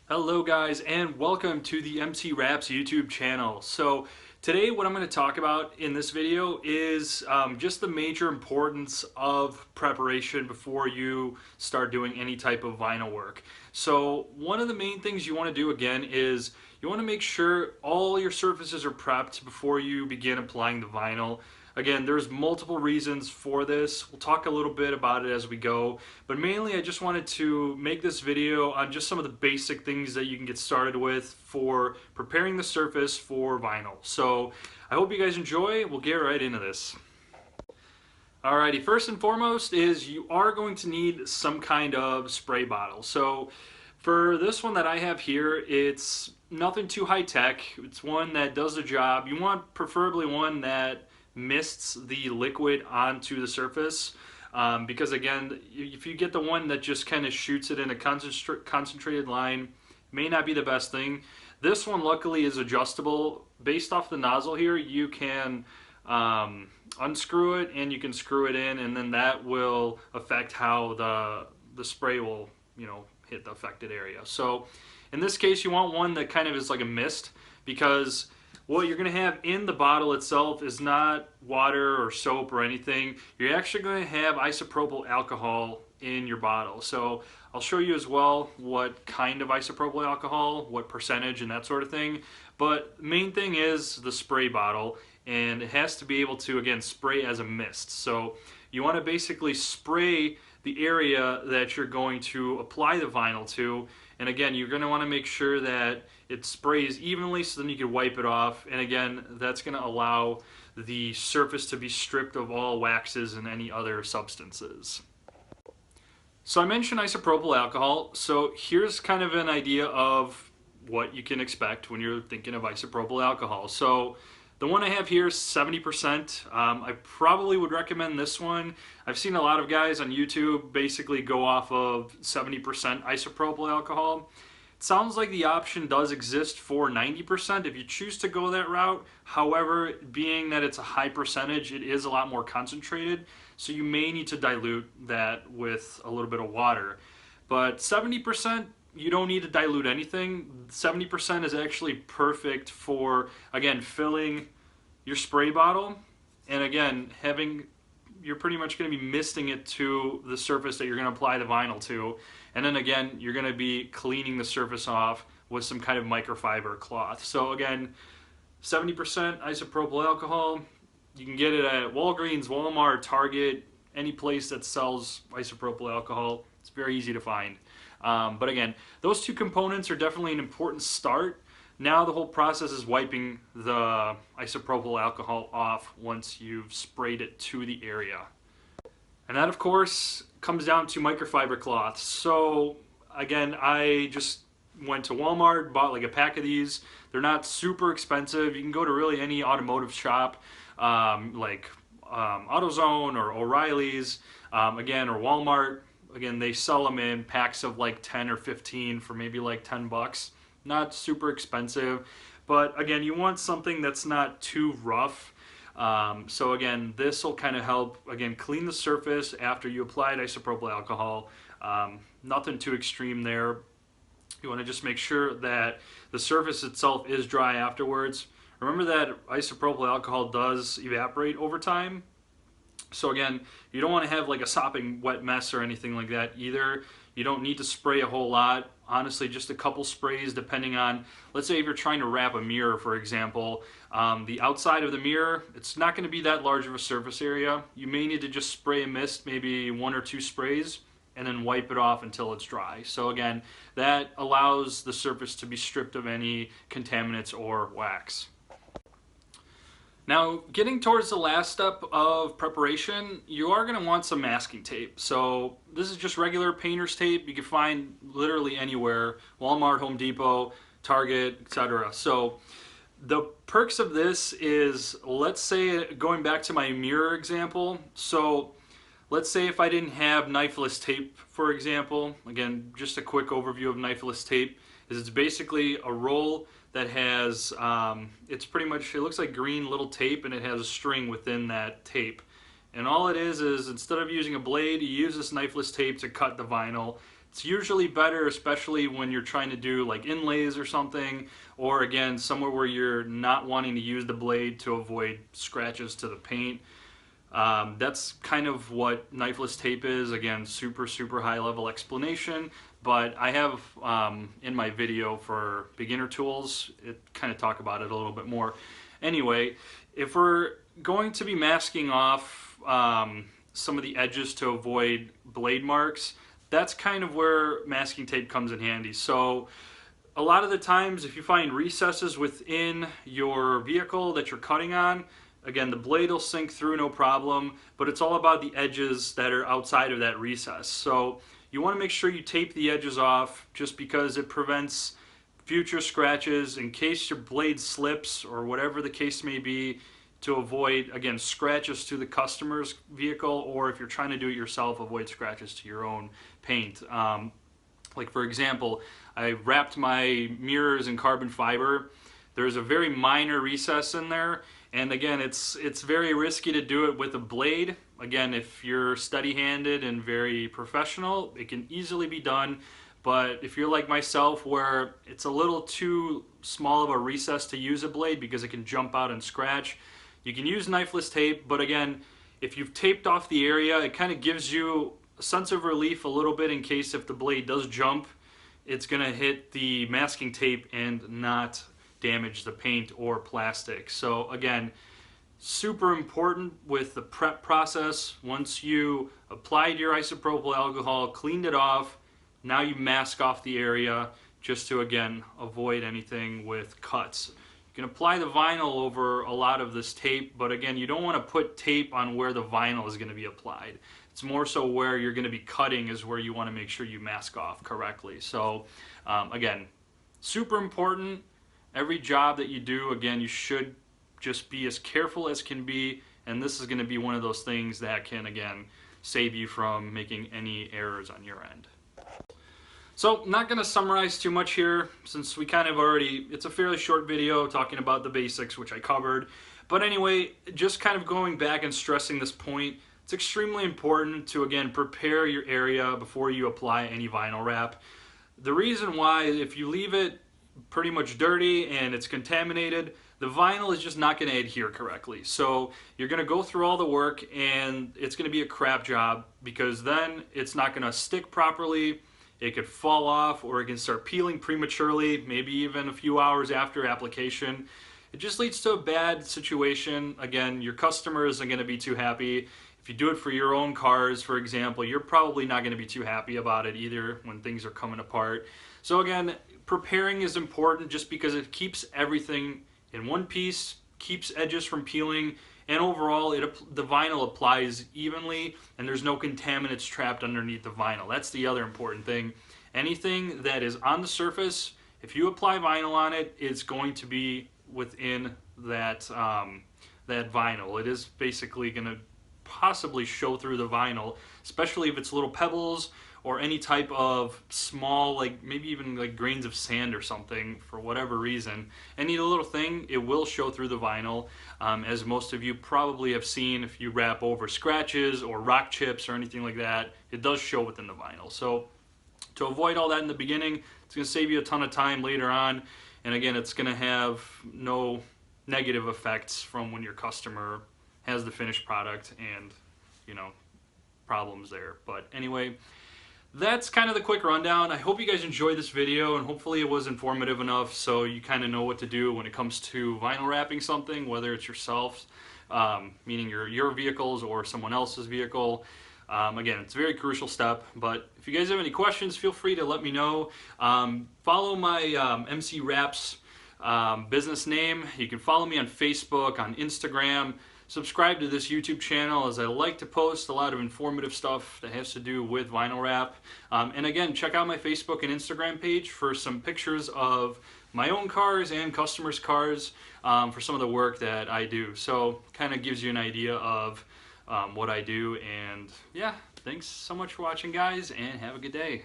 Hello guys and welcome to the MC Raps YouTube channel. So today what I'm going to talk about in this video is just the major importance of preparation before you start doing any type of vinyl work. So one of the main things you want to do again is you want to make sure all your surfaces are prepped before you begin applying the vinyl. Again, there's multiple reasons for this. We'll talk a little bit about it as we go, but mainly I just wanted to make this video on just some of the basic things that you can get started with for preparing the surface for vinyl. So I hope you guys enjoy. We'll get right into this. Alrighty, first and foremost is you are going to need some kind of spray bottle. So for this one that I have here, it's nothing too high tech. It's one that does the job. You want preferably one that mists the liquid onto the surface, because again, if you get the one that just kind of shoots it in a concentrated line, it may not be the best thing. This one luckily is adjustable. Based off the nozzle here, you can unscrew it and you can screw it in, and then that will affect how the spray will hit the affected area. So in this case you want one that kind of is like a mist, because what you're going to have in the bottle itself is not water or soap or anything. You're actually going to have isopropyl alcohol in your bottle. So I'll show you as well what kind of isopropyl alcohol, what percentage and that sort of thing. But the main thing is the spray bottle, and it has to be able to, again, spray as a mist. So you want to basically spray the area that you're going to apply the vinyl to, and again, you're going to want to make sure that it sprays evenly so then you can wipe it off, and again, that's going to allow the surface to be stripped of all waxes and any other substances. So I mentioned isopropyl alcohol, so here's kind of an idea of what you can expect when you're thinking of isopropyl alcohol. So the one I have here is 70%. I probably would recommend this one. I've seen a lot of guys on YouTube basically go off of 70% isopropyl alcohol. It sounds like the option does exist for 90% if you choose to go that route. However, being that it's a high percentage, it is a lot more concentrated, so you may need to dilute that with a little bit of water. But 70%, you don't need to dilute anything. 70% is actually perfect for, again, filling your spray bottle, and again, you're pretty much going to be misting it to the surface that you're going to apply the vinyl to, and then again, you're going to be cleaning the surface off with some kind of microfiber cloth. So again, 70% isopropyl alcohol. You can get it at Walgreens, Walmart, Target, any place that sells isopropyl alcohol. It's very easy to find. But again, those two components are definitely an important start. Now the whole process is wiping the isopropyl alcohol off once you've sprayed it to the area. And that, of course, comes down to microfiber cloths. So again, I just went to Walmart, bought like a pack of these. They're not super expensive. You can go to really any automotive shop, like AutoZone or O'Reilly's, again, or Walmart. Again, they sell them in packs of like 10 or 15 for maybe like 10 bucks. Not super expensive, but again, you want something that's not too rough. So again, this will kind of help, again, clean the surface after you applied isopropyl alcohol. Nothing too extreme there. You want to just make sure that the surface itself is dry afterwards. Remember that isopropyl alcohol does evaporate over time. So again, you don't want to have like a sopping wet mess or anything like that either. You don't need to spray a whole lot. Honestly, just a couple sprays depending on, let's say if you're trying to wrap a mirror, for example, the outside of the mirror, it's not going to be that large of a surface area. You may need to just spray a mist, maybe 1 or 2 sprays, and then wipe it off until it's dry. So again, that allows the surface to be stripped of any contaminants or wax. Now, getting towards the last step of preparation, you are going to want some masking tape. So this is just regular painter's tape. You can find literally anywhere, Walmart, Home Depot, Target, etc. So the perks of this is, let's say, going back to my mirror example, so let's say if I didn't have knifeless tape, for example, again, just a quick overview of knifeless tape, is it's basically a roll that has, it's pretty much, it looks like green little tape, and it has a string within that tape. And all it is instead of using a blade, you use this knifeless tape to cut the vinyl. It's usually better, especially when you're trying to do like inlays or something, or again, somewhere where you're not wanting to use the blade to avoid scratches to the paint. That's kind of what knifeless tape is. Again, super high level explanation, but I have in my video for beginner tools, it kind of talk about it a little bit more. Anyway, if we're going to be masking off some of the edges to avoid blade marks, that's kind of where masking tape comes in handy. So a lot of the times if you find recesses within your vehicle that you're cutting on, again, the blade will sink through no problem, but it's all about the edges that are outside of that recess. So you want to make sure you tape the edges off, just because it prevents future scratches in case your blade slips or whatever the case may be, to avoid, again, scratches to the customer's vehicle, or if you're trying to do it yourself, avoid scratches to your own paint. Like for example, I wrapped my mirrors in carbon fiber. There's a very minor recess in there, and again, it's very risky to do it with a blade. Again, if you're steady-handed and very professional, it can easily be done. But if you're like myself, where it's a little too small of a recess to use a blade because it can jump out and scratch, you can use knifeless tape. But again, if you've taped off the area, it kind of gives you a sense of relief a little bit in case if the blade does jump, it's going to hit the masking tape and not damage the paint or plastic. So again, super important with the prep process. Once you applied your isopropyl alcohol, cleaned it off, now you mask off the area just to, again, avoid anything with cuts. You can apply the vinyl over a lot of this tape, but again, you don't want to put tape on where the vinyl is going to be applied. It's more so where you're going to be cutting is where you want to make sure you mask off correctly. So again, super important. Every job that you do, again, you should just be as careful as can be, and this is going to be one of those things that can, again, save you from making any errors on your end. So, not going to summarize too much here, since we kind of already, it's a fairly short video talking about the basics, which I covered. But anyway, just kind of going back and stressing this point, it's extremely important to, again, prepare your area before you apply any vinyl wrap. The reason why, if you leave it pretty much dirty and it's contaminated, the vinyl is just not going to adhere correctly. So you're going to go through all the work and it's going to be a crap job, because then it's not going to stick properly. It could fall off, or it can start peeling prematurely, maybe even a few hours after application. It just leads to a bad situation. Again, your customer isn't going to be too happy. If you do it for your own cars, for example, you're probably not going to be too happy about it either when things are coming apart. So again, preparing is important just because it keeps everything in one piece, keeps edges from peeling, and overall the vinyl applies evenly and there's no contaminants trapped underneath the vinyl. That's the other important thing. Anything that is on the surface, if you apply vinyl on it, it's going to be within that, that vinyl. It is basically going to possibly show through the vinyl, especially if it's little pebbles or any type of small, like maybe even like grains of sand or something, for whatever reason. Any little thing, it will show through the vinyl. As most of you probably have seen, if you wrap over scratches or rock chips or anything like that, it does show within the vinyl. So to avoid all that in the beginning, it's going to save you a ton of time later on. And again, it's going to have no negative effects from when your customer has the finished product and, you know, problems there. But anyway, that's kind of the quick rundown. I hope you guys enjoyed this video, and hopefully it was informative enough so you kind of know what to do when it comes to vinyl wrapping something, whether it's yourself, meaning your vehicles or someone else's vehicle. Again, it's a very crucial step, but if you guys have any questions, feel free to let me know. Follow my MC Wraps business name. You can follow me on Facebook, on Instagram. Subscribe to this YouTube channel, as I like to post a lot of informative stuff that has to do with vinyl wrap. And again, check out my Facebook and Instagram page for some pictures of my own cars and customers' cars for some of the work that I do. So kind of gives you an idea of what I do. And yeah, thanks so much for watching, guys, and have a good day.